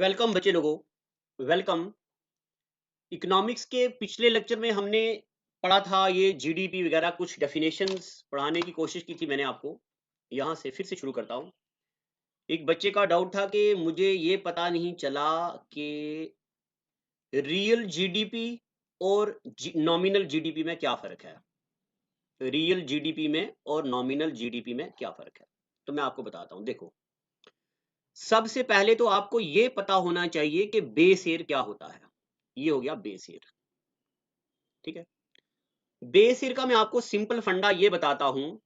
Welcome बच्चे लोगों। Welcome. Economics के पिछले लेक्चर में हमने पढ़ा था ये जीडीपी वगैरह कुछ डेफिनेशंस पढ़ाने की कोशिश की थी मैंने आपको। यहाँ से फिर से शुरू करता हूँ। एक बच्चे का डाउट था कि मुझे ये पता नहीं चला कि रियल जीडीपी और नॉमिनल जीडीपी में क्या फर्क है। रियल जीडीपी में और नॉमिनल जीडीपी में क्या फर्क है, तो मैं आपको बताता हूँ। देखो, सबसे पहले तो आपको ये पता होना चाहिए कि बेस ईयर क्या होता है। ये हो गया बेस ईयर, ठीक है। बेस ईयर का मैं आपको सिंपल फंडा ये बताता हूं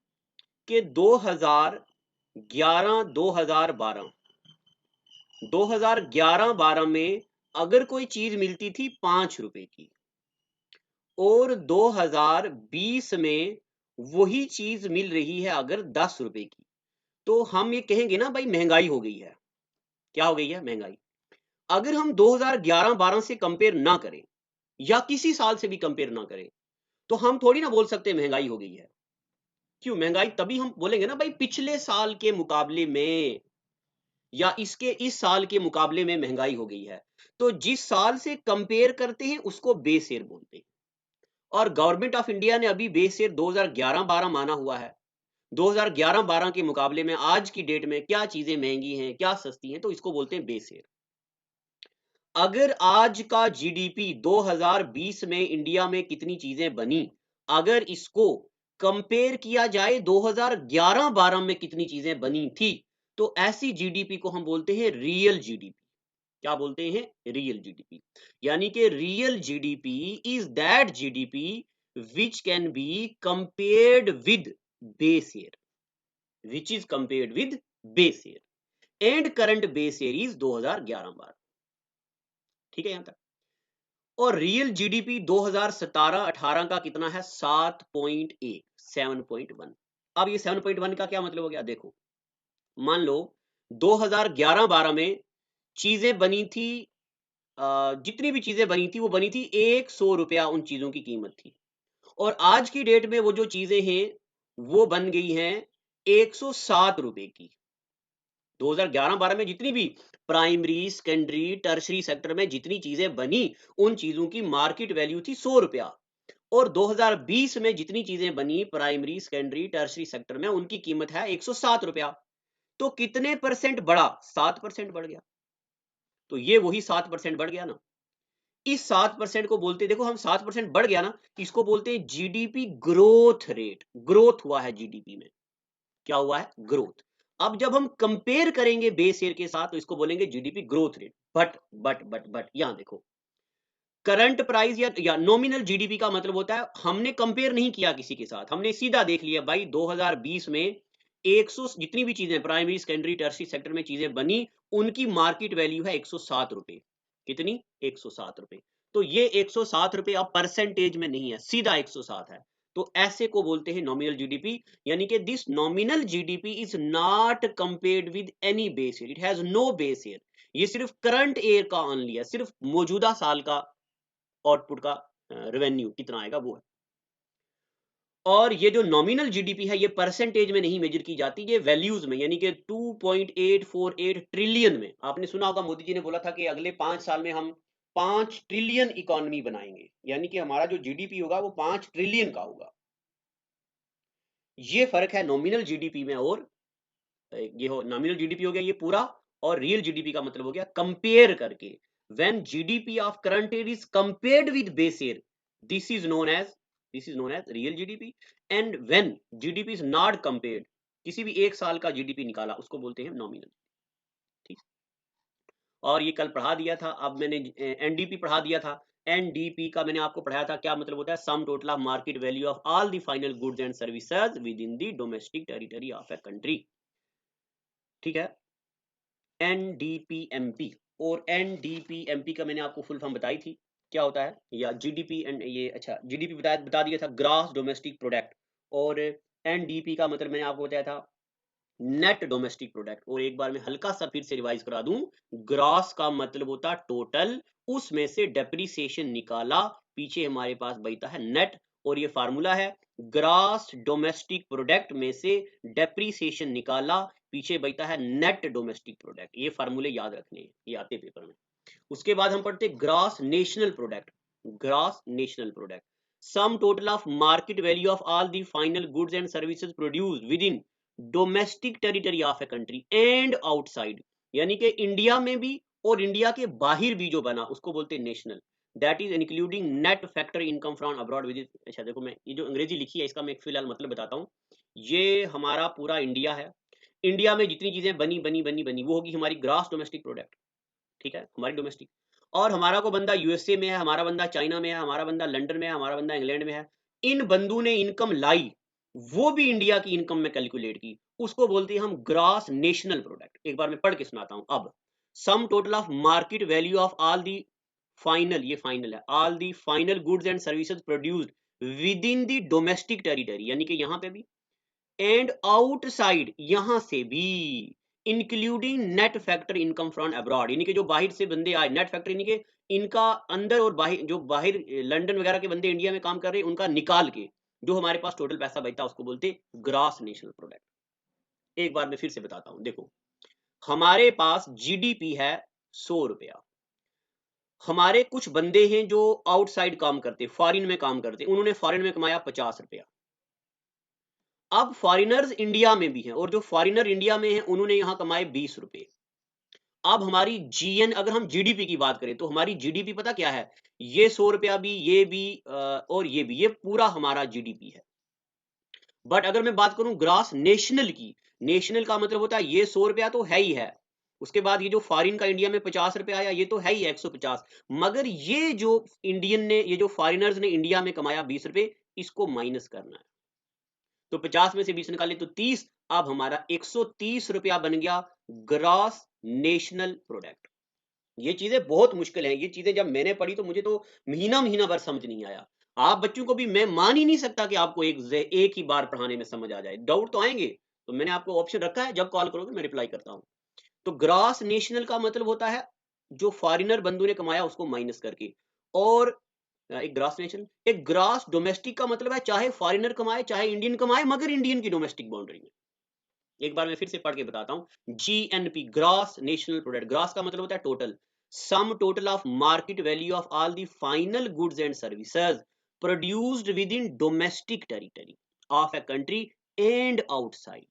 कि 2011 2012 2011-12 में अगर कोई चीज मिलती थी 5 रुपए की और 2020 में वही चीज मिल रही है अगर 10 रुपए की, तो हम ये कहेंगे ना भाई महंगाई हो गई है। क्या हो गई है? महंगाई। अगर हम 2011-12 से कंपेयर ना करें या किसी साल से भी कंपेयर ना करें तो हम थोड़ी ना बोल सकते महंगाई हो गई है। क्यों? महंगाई तभी हम बोलेंगे ना भाई पिछले साल के मुकाबले में या इसके इस साल के मुकाबले में महंगाई हो गई है। तो जिस साल से कंपेयर करते हैं उसको बेस ईयर बोलते हैं। और गवर्नमेंट ऑफ इंडिया ने अभी बेस ईयर 2011-12 माना हुआ है। 2011-12 के मुकाबले में आज की डेट में क्या चीजें महंगी हैं, क्या सस्ती हैं, तो इसको बोलते हैं बेस ईयर। अगर आज का जीडीपी 2020 में इंडिया में कितनी चीजें बनी, अगर इसको कंपेयर किया जाए 2011-12 में कितनी चीजें बनी थी, तो ऐसी जीडीपी को हम बोलते हैं रियल जीडीपी। क्या बोलते हैं? Real GDP. यानी कि real GDP is that GDP which can be compared with base year, which is compared with base year and current base year is 2011-12। ठीक है यहां तक। और रियल जीडीपी 2017-18 का कितना है? 7.1, 7.1। अब ये 7.1 का क्या मतलब हो गया? देखो, मान लो 2011-12 में चीजें बनी थी, जितनी भी चीजें बनी थी वो बनी थी 100 रुपया, उन चीजों की कीमत थी। और आज की डेट में वो जो चीजें हैं वो बन गई हैं 107 रुपए की। 2011-12 में जितनी भी प्राइमरी, सेकेंडरी, टर्शरी सेक्टर में जितनी चीजें बनी, उन चीजों की मार्केट वैल्यू थी 100 रुपया। और 2020 में जितनी चीजें बनी प्राइमरी, सेकेंडरी, टर्शरी सेक्टर में, उनकी कीमत है 107 रुपया। तो कितने परसेंट बढ़ा? 7% बढ़ गया। तो ये वही 7% बढ़ गया ना। इस 7% को बोलते, देखो हम 7% बढ़ गया ना, इसको बोलते हैं जीडीपी ग्रोथ रेट। ग्रोथ हुआ है जीडीपी में। क्या हुआ है? ग्रोथ। अब जब हम कंपेयर करेंगे बेस ईयर के साथ तो इसको बोलेंगे जीडीपी ग्रोथ रेट। बट यहां देखो, करंट प्राइस या नॉमिनल जीडीपी का मतलब होता है हमने कंपेयर नहीं किया किसी के साथ, हमने सीधा देख लिया भाई 2020 में 100 जितनी भी चीजें प्राइमरी, सेकेंडरी, टर्शरी सेक्टर में चीजें बनी, उनकी मार्केट वैल्यू है 107 रुपए। कितनी? 107 रुपए। तो ये 107 रुपए अब परसेंटेज में नहीं है, सीधा 107 है। तो ऐसे को बोलते हैं नॉमिनल जीडीपी। यानी कि this nominal GDP is not compared with any base year, it has no base year. ये सिर्फ करंट ईयर का ऑनली है, सिर्फ मौजूदा साल का आउटपुट का रेवेन्यू कितना आएगा वो है। और ये जो नॉमिनल जीडीपी है ये परसेंटेज में नहीं मेजर की जाती, ये वैल्यूज में, यानी कि 2.848 ट्रिलियन में। आपने सुना होगा मोदी जी ने बोला था कि अगले 5 साल में हम 5 ट्रिलियन इकोनॉमी बनाएंगे, यानी कि हमारा जो जीडीपी होगा वो 5 ट्रिलियन का होगा। ये फर्क है नॉमिनल जीडीपी में और ये हो नॉमिनल जीडीपी हो गया ये पूरा, और रियल जीडीपी का मतलब हो गया कंपेयर करके। When GDP of current year is compared with base year, this is known as real GDP. And when GDP is not compared, किसी भी एक साल का जीडीपी निकाला उसको बोलते हैं नॉमिनल। ठीक। और ये कल पढ़ा दिया था, अब मैंने एनडीपी पढ़ा दिया था। एनडीपी का मैंने आपको पढ़ाया था क्या मतलब होता है? Sum total of market value of all the final goods and services with in the domestic territory of a country. ठीक है। एनडीपीएमपी। और एनडीपीएमपी का मैंने आपको फुल फॉर्म बताई थी क्या होता है, या जीडीपी एंड ये, अच्छा जीडीपी बता दिया था, ग्रॉस डोमेस्टिक प्रोडक्ट। और एनडीपी का मतलब मैंने आपको बताया था नेट डोमेस्टिक प्रोडक्ट। और एक बार मैं हल्का सा फिर से रिवाइज करा दूं, ग्रॉस का मतलब होता टोटल, उसमें से डेप्रीसिएशन निकाला, पीछे हमारे पास बचता है नेट। और ये फार्मूला है, ग्रॉस डोमेस्टिक प्रोडक्ट में से डेप्रीसिएशन निकाला, पीछे बचता है नेट डोमेस्टिक प्रोडक्ट। ये फार्मूले याद रखने हैं, ये आते पेपर में। उसके बाद हम पढ़ते gross national product. Gross national product, sum total of market value of all the final goods and services produced with in domestic territory of a country and outside, यानी कि इंडिया में भी और इंडिया के बाहर भी जो बना उसको बोलते हैं national. That is including net factor income from abroad with. अच्छा देखो, मैं ये जो अंग्रेजी लिखी है इसका मैं फिलहाल मतलब बताता हूँ। ये हमारा पूरा इंडिया है, इंडिया में जितनी चीजें बनी बनी बनी बनी वो होगी हमारी ग्रॉस डोमेस्टिक प्रोडक्ट, ठीक है, हमारी डोमेस्टिक। और हमारा को बंदा यूएसए में है, हमारा बंदा चाइना में है, हमारा बंदा लंदन में है, हमारा बंदा इंग्लैंड में है। इन बंदू ने इनकम लाई, वो भी इंडिया की इनकम में कैलकुलेट की, उसको बोलते हैं हम ग्रॉस नेशनल प्रोडक्ट। एक बार मैं पढ़ के सुनाता हूं। अब sum total of market value of all the final, ये फाइनल है, all the final goods and services produced with in the domestic territory, यानी कि यहां पे भी एंड आउटसाइड, यहां से भी, including net factor income from abroad, यानी कि जो बाहर से बंदे आए, नेट फैक्टर यानी कि इनका अंदर और बाहर, जो बाहर लंदन वगैरह के बंदे इंडिया में काम कर रहे हैं उनका निकाल के जो हमारे पास टोटल पैसा बचता है उसको बोलते ग्रॉस नेशनल प्रोडक्ट। एक बार मैं फिर से बताता हूं। देखो, हमारे पास जीडीपी है 100 रुपया, हमारे कुछ बंदे हैं जो आउटसाइड काम करते, फॉरिन में काम करते, उन्होंने फॉरिन में कमाया 50 रुपया। अब फॉरिनर्स इंडिया में भी हैं और जो फॉरिनर इंडिया में हैं उन्होंने यहां कमाए 20 रुपए। अब हमारी जीएन, अगर हम जीडीपी की बात करें तो हमारी जीडीपी पता क्या है, ये 100 रुपया भी, ये भी और ये भी, ये पूरा हमारा जीडीपी है। बट अगर मैं बात करूं ग्रॉस नेशनल की, नेशनल का मतलब होता है ये 100 रुपया तो है ही है, उसके बाद ये जो फॉरिन का इंडिया में 50 रुपया आया ये तो है ही 150, मगर ये जो इंडियन ने, ये जो फॉरिनर्स ने इंडिया में कमाया 20 रुपए, इसको माइनस करना है। तो 50 में से 20 निकाले तो 30, अब हमारा 130 रुपया बन गया ग्रॉस नेशनल प्रोडक्ट। ये चीजें बहुत मुश्किल हैं, ये चीजें जब मैंने पढ़ी तो मुझे तो महीना महीना भर समझ नहीं आया। आप बच्चों को भी मैं मान ही नहीं सकता कि आपको एक ही बार पढ़ाने में समझ आ जाए, डाउट तो आएंगे। तो मैंने आपको ऑप्शन रखा है, जब कॉल करोगे मैं रिप्लाई करता हूं। तो ग्रॉस नेशनल का मतलब होता है जो फॉरिनर बंधु ने कमाया उसको माइनस करके, और एक ग्रॉस नेशनल, एक ग्रॉस डोमेस्टिक का मतलब है चाहे फॉरिनर कमाए चाहे इंडियन कमाए, मगर इंडियन की डोमेस्टिक बाउंड्री में। एक बार मैं फिर से पढ़ के बताता हूं। GNP, gross national product, gross का मतलब होता है total, sum total of market value of all the final goods and services produced with in domestic territory of a country and outside,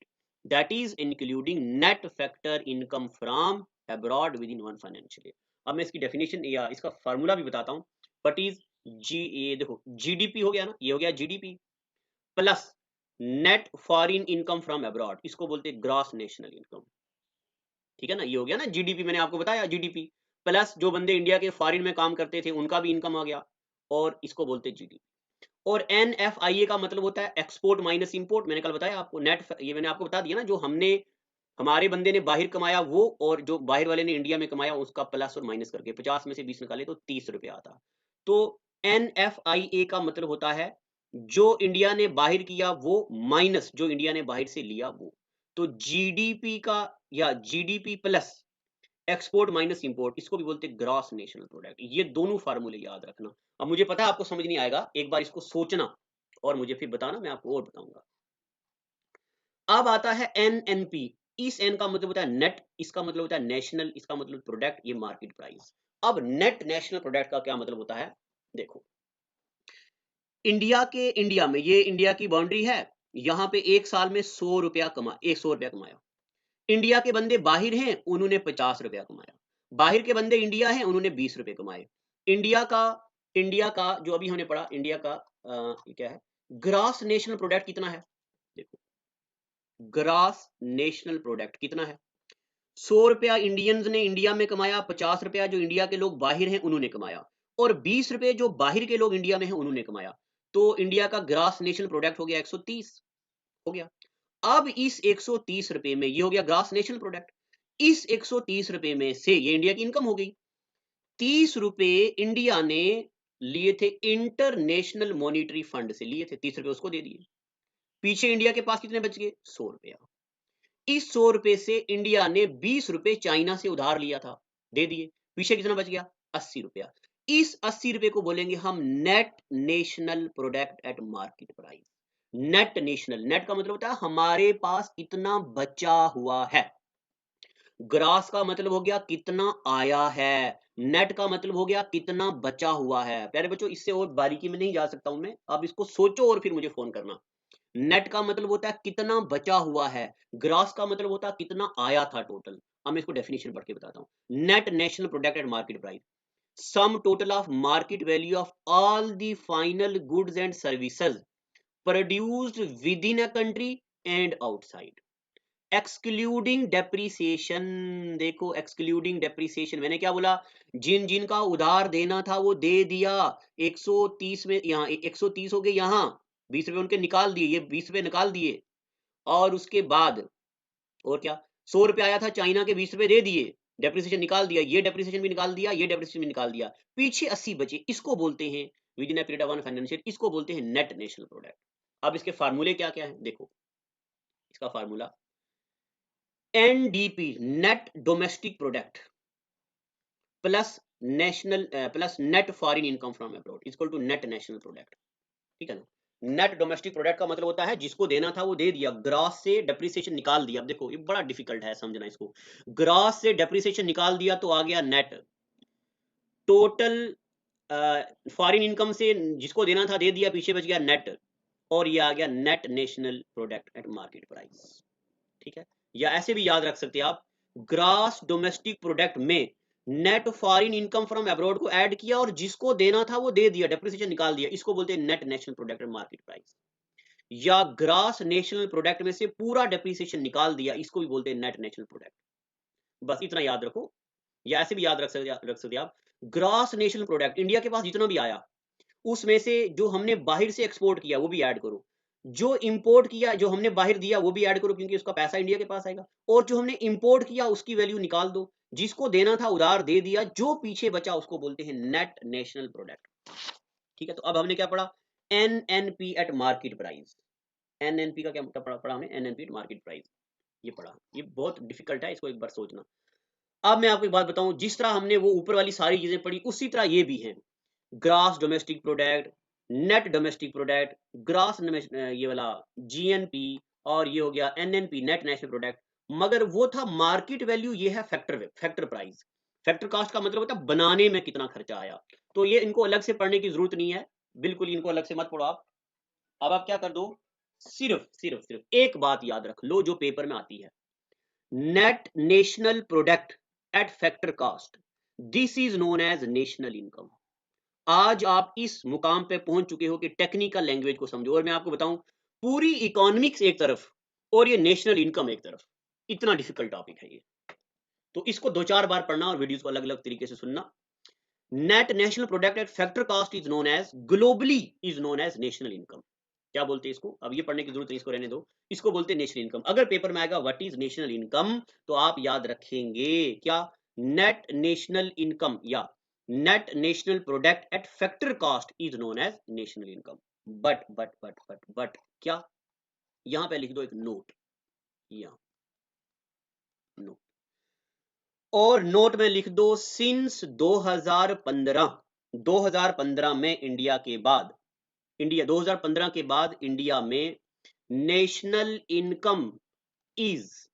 that is including net factor income from abroad with in one financial year. अब मैं इसकी definition या इसका formula भी बताता हूं। But is जी, ये देखो जीडीपी हो गया ना, ये हो गया GDP plus net foreign income from abroad, इसको बोलते हैं ग्रॉस नेशनल इनकम, ठीक है ना। ये हो गया ना जीडीपी, मैंने आपको बताया जीडीपी प्लस जो बंदे इंडिया के फॉरिन में काम करते थे उनका भी इनकम आ गया, और इसको बोलते हैं जीडीपी। और एनएफआईए का मतलब होता है एक्सपोर्ट माइनस इंपोर्ट, मैंने कल बताया आपको। नेट, ये मैंने आपको बता दिया ना, जो हमने, हमारे बंदे ने बाहर कमाया वो, और जो बाहर वाले ने इंडिया में कमाया उसका प्लस और माइनस करके 50 में से 20 निकाले तो 30 रुपया आता। तो एनएफआईए का मतलब होता है जो इंडिया ने बाहर किया वो माइनस जो इंडिया ने बाहर से लिया वो। तो जीडीपी का, या GDP plus export minus import, इसको भी बोलते हैं ग्रॉस नेशनल प्रोडक्ट। ये दोनों फार्मूले याद रखना। अब मुझे पता है आपको समझ नहीं आएगा, एक बार इसको सोचना और मुझे फिर बताना, मैं आपको और बताऊंगा। अब आता है एनएनपी। इस एन का मतलब होता है नेट, इसका मतलब होता है नेशनल, इसका मतलब प्रोडक्ट, ये मार्केट प्राइस। अब नेट नेशनल प्रोडक्ट का क्या मतलब होता है, देखो इंडिया के, इंडिया में, ये इंडिया की बाउंड्री है, यहां पे एक साल में 100 रुपया कमाया। इंडिया के बंदे बाहर हैं उन्होंने 50 रुपया कमाया, बाहर के बंदे इंडिया हैं उन्होंने 20 रुपए कमाए। इंडिया का, इंडिया का जो अभी हमने पढ़ा, इंडिया का ये क्या है, ग्रॉस नेशनल प्रोडक्ट कितना है, देखो ग्रॉस नेशनल प्रोडक्ट कितना है, 100 रुपया इंडियंस ने इंडिया में कमाया, 50 रुपया जो इंडिया के लोग बाहर हैं उन्होंने कमाया, और 20 रुपए जो बाहर के लोग इंडिया में हैं उन्होंने कमाया। तो इंडिया का ग्रॉस नेशनल प्रोडक्ट हो गया 130, हो गया। अब इस 130 रुपए में, ये हो गया ग्रॉस नेशनल प्रोडक्ट, इस 130 रुपए में से ये इंडिया की इनकम हो गई। 30 रुपए इंडिया ने लिए थे इंटरनेशनल मॉनिटरी फंड से, लिए थे 30 रुपए उसको दे दिए। पीछे इंडिया के पास कितने बच गए, 100 रुपया। इस 100 रुपए से इंडिया ने 20 रुपए चाइना से उधार लिया था, दे दिए। पीछे कितना बच गया, 80 रुपया। इस 80 रुपए को बोलेंगे हम net national product at market price. Net national, net का मतलब होता है हमारे पास कितना बचा हुआ है, ग्रास का मतलब हो गया कितना आया है, नेट का मतलब हो गया कितना बचा हुआ है। प्यारे बच्चों इससे और बारीकी में नहीं जा सकता हूं मैं, अब इसको सोचो और फिर मुझे फोन करना। नेट का मतलब होता है कितना बचा हुआ है, ग्रास का मतलब होता है कितना आया था टोटल। अब मैं इसको डेफिनेशन पढ़ के बताता हूँ। Net national product at market price, sum total of market value of all the final goods and services produced with in a country and outside, excluding depreciation. देखो एक्सक्लूडिंग डेप्रीसिएशन मैंने क्या बोला, जिन जिन का उधार देना था वो दे दिया, 130 में यहाँ 130 हो गए, यहाँ 20 रुपए उनके निकाल दिए, ये 20 रुपए निकाल दिए। और उसके बाद और क्या, 100 रुपए आया था चाइना के, 20 रुपए दे दिए, डेप्रिसिएशन निकाल दिया, ये डेप्रिसिएशन भी निकाल दिया, ये डेप्रिसिएशन भी निकाल दिया, पीछे 80 बचे, इसको बोलते हैं with in a period of one financial, इसको बोलते हैं नेट नेशनल प्रोडक्ट। अब इसके फार्मूले क्या क्या है देखो, इसका formula NDP net domestic product plus national plus net foreign income from abroad equal to net national product. ठीक है ना, नेट डोमेस्टिक प्रोडक्ट का मतलब होता है जिसको देना था वो दे दिया, ग्रॉस से डेप्रिसिएशन निकाल दिया। अब देखो ये बड़ा डिफिकल्ट है समझना इसको, ग्रॉस से डेप्रिसिएशन निकाल दिया तो आ गया नेट, टोटल फॉरेन इनकम से जिसको देना था दे दिया, पीछे बच गया नेट, और ये आ गया net national product at market price. ठीक है, या ऐसे भी याद रख सकते हैं आप, ग्रास डोमेस्टिक प्रोडक्ट में net foreign income from abroad को ऐड किया और जिसको देना था वो दे दिया, डेप्रिसिएशन निकाल दिया, इसको बोलते हैं net national product at market price. या ग्रास नेशनल प्रोडक्ट में से पूरा डेप्रिसिएशन निकाल दिया, इसको भी बोलते हैं नेट नेशनल प्रोडक्ट। बस इतना याद रखो, या ऐसे भी याद रख सकते आप, ग्रास नेशनल प्रोडक्ट इंडिया के पास जितना भी आया उसमें से जो हमने बाहर से एक्सपोर्ट किया वो भी ऐड करो, जो इंपोर्ट किया जो हमने बाहर दिया वो भी ऐड करो क्योंकि उसका पैसा इंडिया के पास आएगा, और जो हमने इंपोर्ट किया उसकी वैल्यू निकाल दो, जिसको देना था उधार दे दिया, जो पीछे बचा उसको बोलते हैं नेट नेशनल प्रोडक्ट। ठीक है, तो अब हमने क्या पढ़ा, NNP eight market price. NNP का क्या मतलब पढ़ा हमने, एनएनपी एट मार्केट प्राइस, ये पढ़ा, ये बहुत डिफिकल्ट है, इसको एक बार सोचना। अब मैं आपको एक बात बताऊं, जिस तरह हमने वो ऊपर वाली सारी चीजें पढ़ी उसी तरह ये भी है, grass domestic product, net domestic product, grass ये वाला जीएनपी, और ये हो गया एनएनपी नेट नेशनल प्रोडक्ट। मगर वो था मार्केट वैल्यू, ये है फैक्टर प्राइस। फैक्टर कॉस्ट का मतलब होता है बनाने में कितना खर्चा आया, तो ये इनको अलग से पढ़ने की जरूरत नहीं है, बिल्कुल इनको अलग से मत पढ़ो आप। अब आप क्या कर दो, सिर्फ सिर्फ सिर्फ एक बात याद रख लो जो पेपर में आती है, net national product at factor cost, this is known as national income. आज आप इस मुकाम पे पहुंच चुके हो कि टेक्निकल लैंग्वेज को समझो, और मैं आपको बताऊं पूरी इकोनॉमिक्स एक तरफ और ये नेशनल इनकम एक तरफ, इतना डिफिकल्ट टॉपिक है ये, तो इसको 2-4 बार पढ़ना और वीडियोस को अलग अलग तरीके से सुनना। Net national product at factor cost is known as, globally is known as national income. क्या बोलते हैं इसको, अब ये पढ़ने की जरूरत नहीं, इसको रहने दो, इसको बोलते हैं नेशनल इनकम। अगर पेपर में आएगा व्हाट इज नेशनल इनकम तो आप याद रखेंगे क्या, नेट नेशनल इनकम या net national product at factor cost is known as national income. But क्या, यहां पे लिख दो एक नोट, यहां नोट, और नोट में लिख दो सिंस 2015 में इंडिया के बाद, इंडिया 2015 के बाद इंडिया में national income is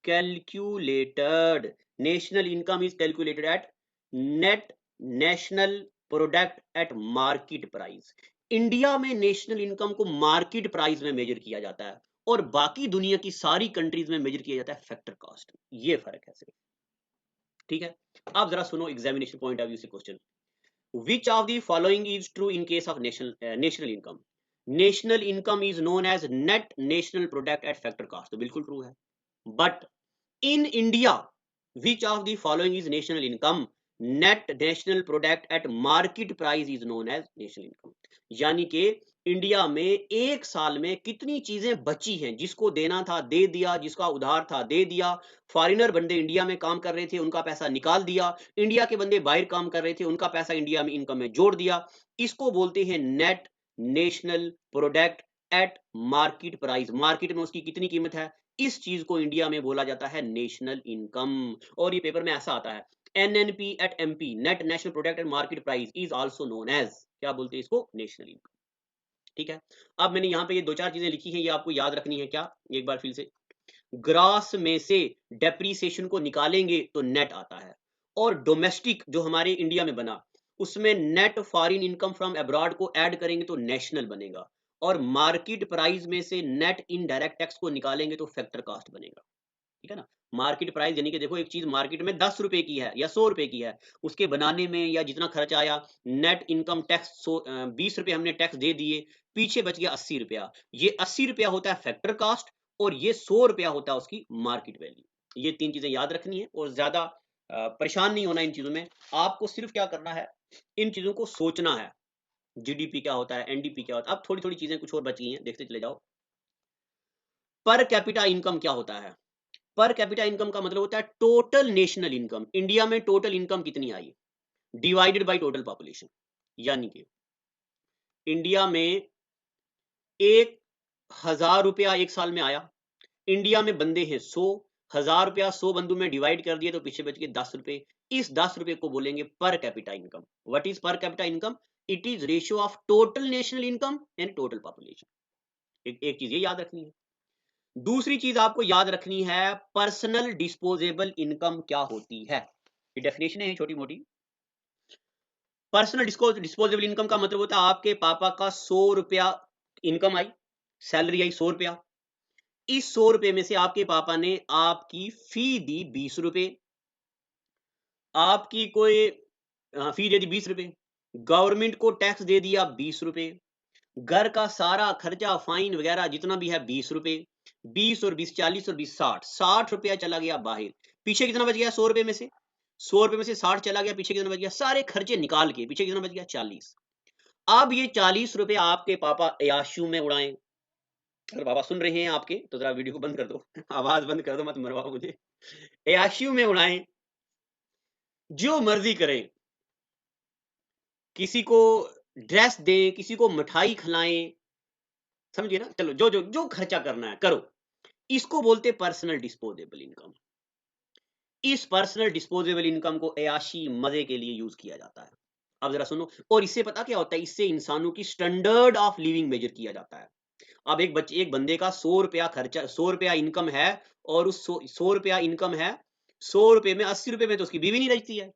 calculated, national income is calculated at net national product at market price. India में नेशनल इनकम को मार्केट प्राइस में मेजर किया जाता है और बाकी दुनिया की सारी कंट्रीज में मेजर किया जाता है फैक्टर कॉस्ट, ये फर्क है सिर्फ। ठीक है, अब जरा सुनो एग्जामिनेशन पॉइंट ऑफ व्यू से question, which of the following is true in case of national income, national income is known as net national product at factor cost, तो बिल्कुल ट्रू है। but in India which of the following is national income, net national product at market price is known as national income। यानी कि India में एक साल में कितनी चीजें बची हैं, जिसको देना था दे दिया, जिसका उधार था दे दिया, फॉरेनर बंदे इंडिया में काम कर रहे थे उनका पैसा निकाल दिया, इंडिया के बंदे बाहर काम कर रहे थे उनका पैसा इंडिया में इनकम में जोड़ दिया, इसको बोलते हैं net national product at market price. Market में उसकी कितनी कीमत है, इस चीज को इंडिया में बोला जाता है नेशनल इनकम। और ये पेपर में ऐसा आता है, NNP at MP net national product at market price is also known as, क्या बोलते हैं इसको, नेशनल इनकम। ठीक है। अब मैंने यहाँ पे ये 2-4 चीजें लिखी हैं, ये आपको याद रखनी है। क्या? एक बार फिर से, ग्रॉस में से डेप्रीसिएशन को निकालेंगे तो नेट आता है, और डोमेस्टिक जो हमारे इंडिया में बना उसमें net foreign income from abroad को ऐड करेंगे तो नेशनल बनेगा, और मार्केट प्राइस में से नेट इनडायरेक्ट टैक्स को निकालेंगे तो फैक्टर कास्ट बनेगा। ठीक है ना? मार्केट प्राइस यानी कि देखो, एक चीज मार्केट में 10 रुपए की है या 100 रुपए की है, उसके बनाने में या जितना खर्च आया, नेट इनकम टैक्स 20 रुपए हमने टैक्स दे दिए, पीछे बच गया 80 रुपया। ये 80 रुपया होता है फैक्टर कास्ट, और ये 100 रुपया होता है उसकी मार्केट वैल्यू। ये 3 चीजें याद रखनी है, और ज्यादा परेशान नहीं होना इन चीजों में। आपको सिर्फ क्या करना है, इन चीजों को सोचना है। जीडीपी क्या होता है, एनडीपी क्या होता है। अब थोड़ी थोड़ी चीजें कुछ और बच गई हैं, देखते चले जाओ। पर कैपिटा इनकम क्या होता है? पर कैपिटा इनकम का मतलब होता है टोटल नेशनल इनकम। इंडिया में टोटल इनकम कितनी I divided by total population. यानी कि इंडिया में 1,000 रुपया एक साल में आया, इंडिया में बंदे हैं 100, 1,000 रुपया 100 बंदों में डिवाइड कर दिए तो पीछे बच गए 10 रुपए। इस 10 रुपए को बोलेंगे per capita income. What is per capita income? It is ratio of total national income and total population. एक चीज ये याद रखनी है। दूसरी चीज आपको याद रखनी है, पर्सनल डिस्पोजेबल इनकम क्या होती है। ये डेफिनेशन है छोटी मोटी। पर्सनल डिस्पोजेबल इनकम का मतलब होता है आपके पापा का 100 रुपया इनकम आई, सैलरी आई 100 रुपया। इस 100 रुपए में से आपके पापा ने आपकी फी दी 20 रुपए, आपकी कोई फी दे दी 20 रुपए, गवर्नमेंट को टैक्स दे दिया 20 रुपए, घर का सारा खर्चा फाइन वगैरह जितना भी है 20 रुपए, 20 और 20 40 और 20 60, 60 रुपया चला गया बाहर। पीछे कितना बच गया 100 रुपए में से? 100 रुपए में से 60 चला गया, पीछे कितना बच गया? सारे खर्चे निकाल के पीछे कितना बच गया? 40। अब ये 40 रुपए आपके पापा अयाशू में उड़ाएं। अगर पापा सुन रहे हैं आपके तो जरा वीडियो को बंद कर दो आवाज बंद कर दो, मत मरवाओ मुझे। अयाशू में उड़ाएं, जो मर्जी करें, किसी को ड्रेस दें, किसी को मिठाई खिलाएं, समझिए ना? चलो जो जो जो खर्चा करना है करो। इसको बोलते पर्सनल डिस्पोजेबल इनकम। इस पर्सनल डिस्पोजेबल इनकम को अयाशी मजे के लिए यूज किया जाता है। अब जरा सुनो, और इससे पता क्या होता है, इससे इंसानों की स्टैंडर्ड ऑफ लिविंग मेजर किया जाता है। अब एक बंदे का 100 रुपया खर्चा, 100 रुपया इनकम है, और उस 100 रुपया इनकम है, 100 रुपए में 80 रुपए में तो उसकी बीवी नहीं रचती है,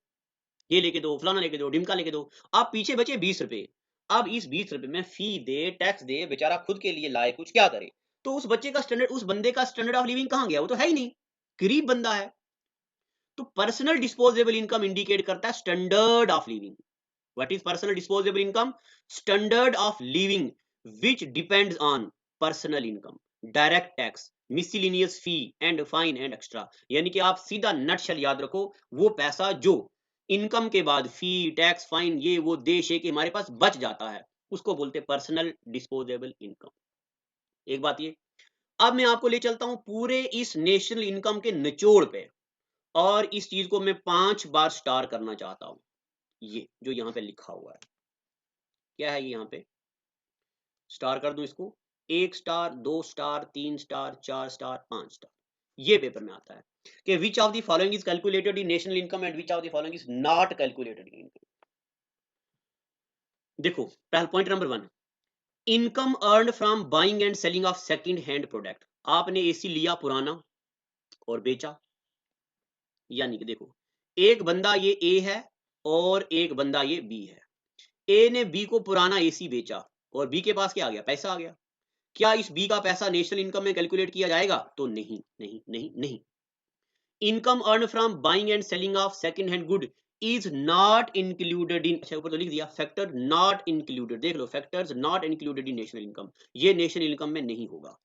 ये लेके दो, फलाना लेके दो, ढिमका लेके दो। अब पीछे बचे 20 रुपए। अब इस 20 रुपए में फी दे, टैक्स दे, बेचारा खुद के लिए लाए कुछ, क्या करे? तो उस बच्चे का स्टैंडर्ड, उस बंदे का स्टैंडर्ड ऑफ लिविंग कहां गया? वो तो है ही नहीं, गरीब बंदा है। तो पर्सनल डिस्पोजेबल इनकम इंडिकेट करता है standard of living. What is personal disposable income? Standard of living which depends on personal income, direct tax, miscellaneous fee and fine and extra. यानी कि आप सीधा नटशल याद रखो, वो पैसा जो इनकम के बाद फी, टैक्स, फाइन, ये वो देश है कि हमारे पास बच जाता है, उसको बोलते हैं पर्सनल डिस्पोजेबल इनकम। एक बात ये, अब मैं आपको ले चलता हूं पूरे इस नेशनल इनकम के निचोड़ पे, और इस चीज को मैं 5 बार स्टार करना चाहता हूं। ये जो यहां पे लिखा हुआ है, क्या है ये? यहां पे स्टार कर दूं इसको, 1 star, 2 star, 3 star, 4 star, 5 star. ये पेपर में आता है कि which of the following is calculated in national income and which of the following is not calculated in income. देखो, पहला point number 1, income earned from buying and selling of second hand product. आपने AC लिया पुराना और बेचा। यानी कि देखो, एक बंदा ये ए है और एक बंदा ये बी है। ए ने बी को पुराना एसी बेचा, और बी के पास क्या आ गया? पैसा आ गया। क्या इस बी का पैसा नेशनल इनकम में कैलकुलेट किया जाएगा? तो नहीं नहीं नहीं नहीं। Income earn from buying and selling of second hand good is not included in, अच्छा ऊपर तो लिख दिया फैक्टर नॉट इंक्लूडेड, देख लो, factors not included in national income, ये नेशनल इनकम में नहीं होगा।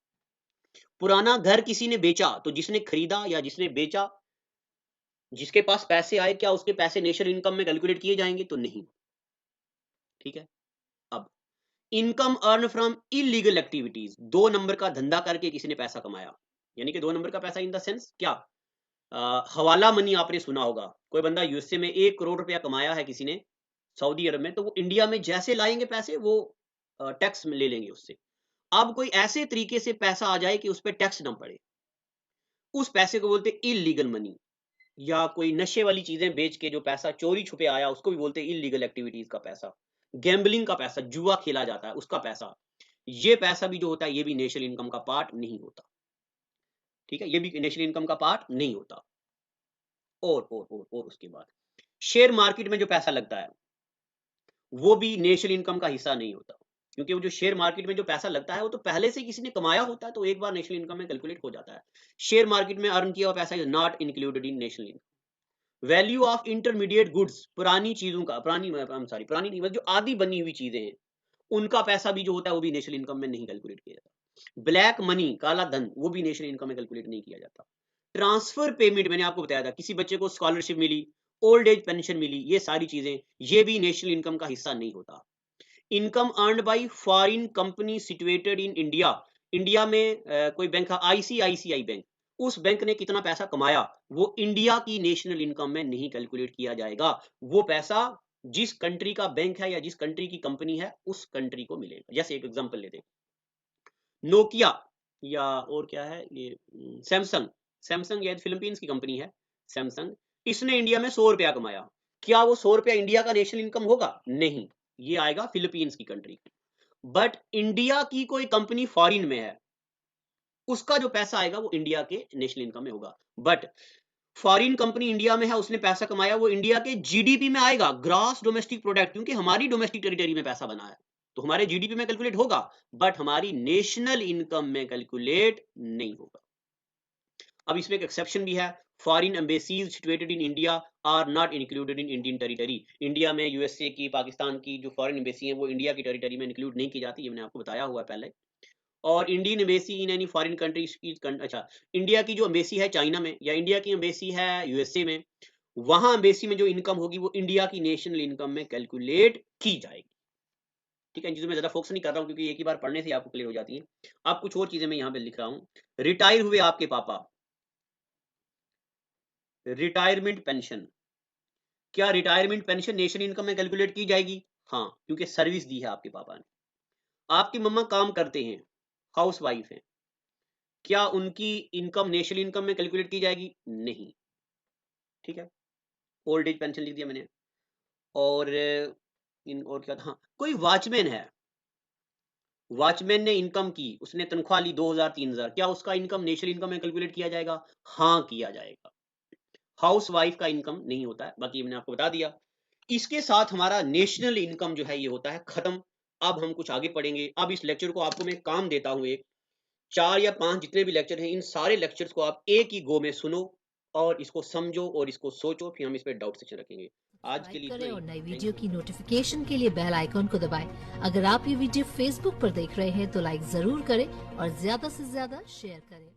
पुराना घर किसी ने बेचा, तो जिसने खरीदा या जिसने बेचा, जिसके पास पैसे आए, क्या उसके पैसे नेशनल इनकम में कैलकुलेट किए जाएंगे? तो नहीं। ठीक है। अब income earn from illegal activities, 2 number का धंधा करके किसी ने पैसा कमाया, यानी कि 2 नंबर का पैसा इन द सेंस क्या? हवाला मनी आपने सुना होगा। कोई बंदा यूएसए में 1 करोड़ रुपया कमाया है किसी ने, सऊदी अरब में, तो वो इंडिया में जैसे लाएंगे पैसे, वो टैक्स में ले लेंगे उससे। अब कोई ऐसे तरीके से पैसा आ जाए कि उस पर टैक्स ना पड़े, उस पैसे को बोलते इलीगल मनी। या कोई नशे वाली चीजें बेच के जो पैसा चोरी छुपे आया, उसको भी बोलते हैं इलीगल एक्टिविटीज का पैसा। गैम्बलिंग का पैसा, जुआ खेला जाता है उसका पैसा, ये पैसा भी जो होता है ये भी नेशनल इनकम का पार्ट नहीं होता, ठीक है, ये भी नेशनल इनकम का पार्ट नहीं होता। और उसके बाद शेयर मार्केट में जो पैसा लगता है वो भी नेशनल इनकम का हिस्सा नहीं होता, क्योंकि वो जो शेयर मार्केट में जो पैसा लगता है वो तो पहले से किसी ने कमाया होता है, तो एक बार नेशनल इनकम में कैलकुलेट हो जाता है। शेयर मार्केट में अर्न किया हुआ पैसा is not included in national income. Value of intermediate goods, पुरानी चीजों का, पुरानी नहीं, मतलब जो आधी बनी हुई चीजें हैं उनका पैसा भी जो होता है वो भी नेशनल इनकम में नहीं कैलकुलेट किया जाता। ब्लैक मनी, काला धन, वो भी नेशनल इनकम में कैलकुलेट नहीं किया जाता। ट्रांसफर पेमेंट, मैंने आपको बताया था, किसी बच्चे को स्कॉलरशिप मिली, ओल्ड एज पेंशन मिली, ये सारी चीजें, ये भी नेशनल इनकम का हिस्सा नहीं होता। Income earned bye foreign company situated in India, India में कोई बैंक है आईसीआईसीआई बैंक, उस बैंक ने कितना पैसा कमाया वो इंडिया की नेशनल इनकम में नहीं कैलकुलेट किया जाएगा। वो पैसा जिस कंट्री का बैंक है या जिस कंट्री की कंपनी है उस कंट्री को मिलेगा। जैसे एक एग्जांपल लेते हैं, नोकिया या और क्या है ये, सैमसंग, सैमसंग या फिलीपींस की कंपनी है सैमसंग, इसने इंडिया में 100 रुपया कमाया, क्या वो 100 रुपया इंडिया का नेशनल इनकम होगा? नहीं, ये आएगा फिलीपींस की कंट्री। बट इंडिया की कोई कंपनी फॉरेन में है, उसका जो पैसा आएगा वो इंडिया के नेशनल इनकम में होगा। बट फॉरेन कंपनी इंडिया में है, उसने पैसा कमाया, वो इंडिया के जीडीपी में आएगा, ग्रॉस डोमेस्टिक प्रोडक्ट, क्योंकि हमारी डोमेस्टिक टेरिटरी में पैसा बना है तो हमारे जीडीपी में कैलकुलेट होगा, बट हमारी नेशनल इनकम में कैलकुलेट नहीं होगा। अब इसमें एक एक्सेप्शन भी है, foreign embassies situated in India are not included in Indian territory. India में यूएसए की, पाकिस्तान की जो फॉरेन एम्बेसी है वो इंडिया की टेरिटरी में इंक्लूड नहीं की जाती, ये मैंने आपको बताया हुआ है पहले। और Indian embassy in any foreign country, अच्छा, इंडिया की जो एम्बेसी है चाइना में या इंडिया की एम्बेसी है यूएसए में, वहां एम्बेसी में जो इनकम होगी वो इंडिया की नेशनल इनकम में कैलकुलेट की जाएगी। ठीक है, इन चीजों में ज्यादा फोकस नहीं कर रहा हूं क्योंकि एक ही बार पढ़ने से आपको क्लियर हो जाती है। अब कुछ और चीजें मैं यहाँ पे लिख रहा हूँ। रिटायर हुए आपके पापा, रिटायरमेंट पेंशन, क्या रिटायरमेंट पेंशन नेशनल इनकम में कैलकुलेट की जाएगी? हाँ, क्योंकि सर्विस दी है आपके पापा ने। आपकी मम्मा काम करते हैं, हाउस वाइफ है, क्या उनकी इनकम नेशनल इनकम में कैलकुलेट की जाएगी? नहीं। ठीक है, ओल्ड एज पेंशन लिख दिया मैंने। और इन और क्या था, हाँ, कोई वॉचमैन है, वॉचमैन ने इनकम की, उसने तनख्वाह ली 2000 3000, क्या उसका इनकम नेशनल इनकम में कैलकुलेट किया जाएगा? हाँ, किया जाएगा। हाउस वाइफ का इनकम नहीं होता है, बाकी मैंने आपको बता दिया। इसके साथ हमारा नेशनल इनकम जो है ये होता है खत्म। अब हम कुछ आगे पढ़ेंगे। अब इस लेक्चर को आपको मैं काम देता हूं, एक 4 या 5 जितने भी लेक्चर हैं, इन सारे लेक्चर्स को आप एक ही गो में सुनो और इसको समझो और इसको सोचो, फिर हम इस पे डाउट सेक्शन रखेंगे। आज के लिए इतना करें ही। और नई वीडियो की नोटिफिकेशन के लिए बेल आइकॉन को दबाएं। अगर आप ये वीडियो फेसबुक पर देख रहे हैं तो लाइक जरूर करें और ज्यादा से ज्यादा शेयर करें।